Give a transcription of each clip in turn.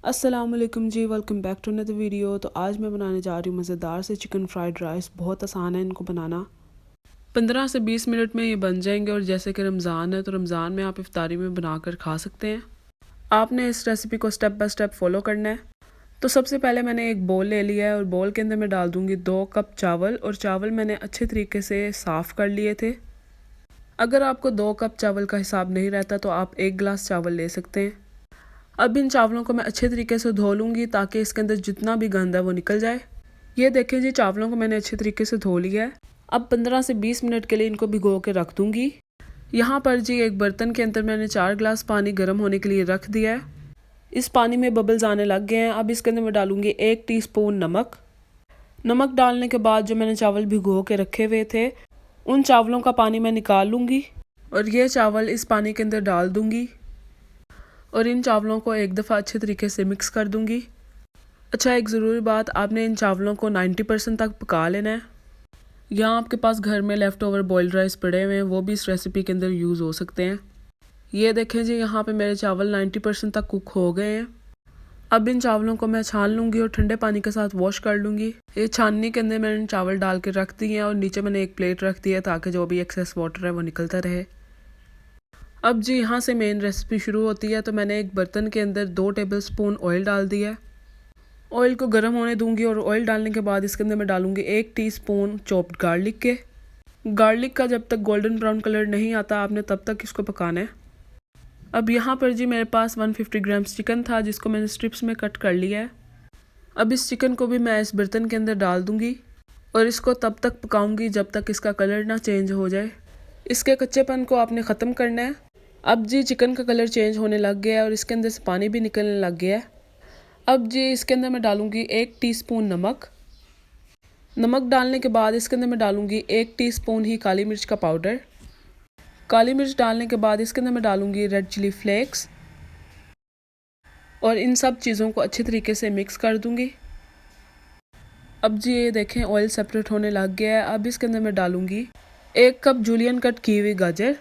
अस्सलाम वालेकुम जी, welcome back to another video. तो आज मैं बनाने जा रही हूँ मज़ेदार से चिकन फ्राइड राइस। बहुत आसान है इनको बनाना, 15 से 20 मिनट में ये बन जाएंगे। और जैसे कि रमज़ान है तो रमज़ान में आप इफ्तारी में बनाकर खा सकते हैं। आपने इस रेसिपी को स्टेप बाय स्टेप फॉलो करना है। तो सबसे पहले मैंने एक बोल ले लिया है और बोल के अंदर मैं डाल दूँगी 2 कप चावल। और चावल मैंने अच्छे तरीके से साफ़ कर लिए थे। अगर आपको 2 कप चावल का हिसाब नहीं रहता तो आप 1 गिलास चावल ले सकते हैं। अब इन चावलों को मैं अच्छे तरीके से धो लूँगी ताकि इसके अंदर जितना भी गंद है वो निकल जाए। ये देखिए जी, चावलों को मैंने अच्छे तरीके से धो लिया है। अब 15 से 20 मिनट के लिए इनको भिगो के रख दूँगी। यहाँ पर जी एक बर्तन के अंदर मैंने 4 गिलास पानी गर्म होने के लिए रख दिया है। इस पानी में बबल्स आने लग गए हैं। अब इसके अंदर मैं डालूँगी 1 टीस्पून नमक। नमक डालने के बाद जो मैंने चावल भिगो के रखे हुए थे उन चावलों का पानी मैं निकाल लूँगी और ये चावल इस पानी के अंदर डाल दूँगी और इन चावलों को एक दफ़ा अच्छे तरीके से मिक्स कर दूंगी। अच्छा, एक ज़रूरी बात, आपने इन चावलों को 90% तक पका लेना है। यहाँ आपके पास घर में लेफ़्ट ओवर बॉइल्ड राइस पड़े हुए हैं, वो भी इस रेसिपी के अंदर यूज़ हो सकते हैं। ये देखें जी, यहाँ पे मेरे चावल 90% तक कुक हो गए हैं। अब इन चावलों को मैं छान लूँगी और ठंडे पानी के साथ वॉश कर लूँगी। ये छाननी के अंदर मैंने चावल डाल के रख दिए हैं और नीचे मैंने एक प्लेट रख दी है ताकि जो भी एक्सेस वाटर है वो निकलता रहे। अब जी यहाँ से मेन रेसिपी शुरू होती है। तो मैंने एक बर्तन के अंदर 2 टेबलस्पून ऑयल डाल दिया है। ऑयल को गर्म होने दूंगी और ऑयल डालने के बाद इसके अंदर मैं डालूंगी 1 टीस्पून चॉप्ड गार्लिक के। गार्लिक का जब तक गोल्डन ब्राउन कलर नहीं आता आपने तब तक इसको पकाना है। अब यहाँ पर जी मेरे पास 150 ग्राम्स चिकन था जिसको मैंने स्ट्रिप्स में कट कर लिया है। अब इस चिकन को भी मैं इस बर्तन के अंदर डाल दूंगी और इसको तब तक पकाऊंगी जब तक इसका कलर ना चेंज हो जाए। इसके कच्चेपन को आपने ख़त्म करना है। अब जी चिकन का कलर चेंज होने लग गया है और इसके अंदर से पानी भी निकलने लग गया है। अब जी इसके अंदर मैं डालूंगी 1 टीस्पून नमक। नमक डालने के बाद इसके अंदर मैं डालूंगी 1 टीस्पून ही काली मिर्च का पाउडर। काली मिर्च डालने के बाद इसके अंदर मैं डालूंगी रेड चिली फ्लेक्स और इन सब चीज़ों को अच्छे तरीके से मिक्स कर दूंगी। अब जी ये देखें ऑयल सेपरेट होने लग गया है। अब इसके अंदर मैं डालूंगी 1 कप जूलियन कट की हुई गाजर।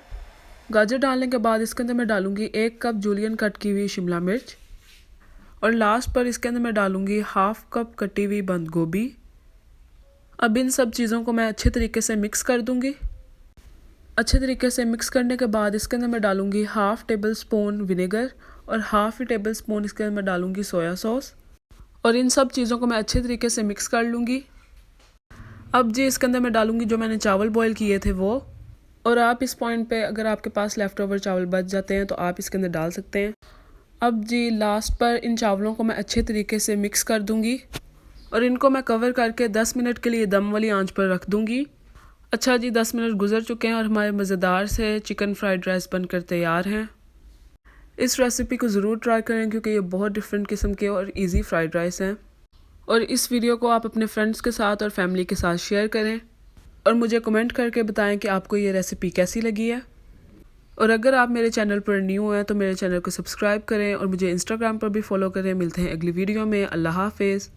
गाजर डालने के बाद इसके अंदर मैं डालूंगी 1 कप जूलियन कट की हुई शिमला मिर्च और लास्ट पर इसके अंदर मैं डालूंगी 1/2 कप कटी हुई बंद गोभी। अब इन सब चीज़ों को मैं अच्छे तरीके से मिक्स कर दूंगी। अच्छे तरीके से मिक्स करने के बाद इसके अंदर मैं डालूंगी 1/2 टेबल स्पून विनेगर और 1/2 टेबल स्पून इसके अंदर मैं डालूंगी सोया सॉस और इन सब चीज़ों को मैं अच्छे तरीके से मिक्स कर लूँगी। अब जी इसके अंदर मैं डालूंगी जो मैंने चावल बॉयल किए थे वो। और आप इस पॉइंट पे अगर आपके पास लेफ़्ट ओवर चावल बच जाते हैं तो आप इसके अंदर डाल सकते हैं। अब जी लास्ट पर इन चावलों को मैं अच्छे तरीके से मिक्स कर दूंगी और इनको मैं कवर करके 10 मिनट के लिए दम वाली आंच पर रख दूंगी। अच्छा जी, 10 मिनट गुजर चुके हैं और हमारे मज़ेदार से चिकन फ्राइड राइस बनकर तैयार हैं। इस रेसिपी को ज़रूर ट्राई करें क्योंकि ये बहुत डिफरेंट किस्म के और ईजी फ्राइड राइस हैं। और इस वीडियो को आप अपने फ्रेंड्स के साथ और फैमिली के साथ शेयर करें और मुझे कमेंट करके बताएं कि आपको ये रेसिपी कैसी लगी है। और अगर आप मेरे चैनल पर न्यू हैं तो मेरे चैनल को सब्सक्राइब करें और मुझे इंस्टाग्राम पर भी फॉलो करें। मिलते हैं अगली वीडियो में। अल्लाह हाफिज़।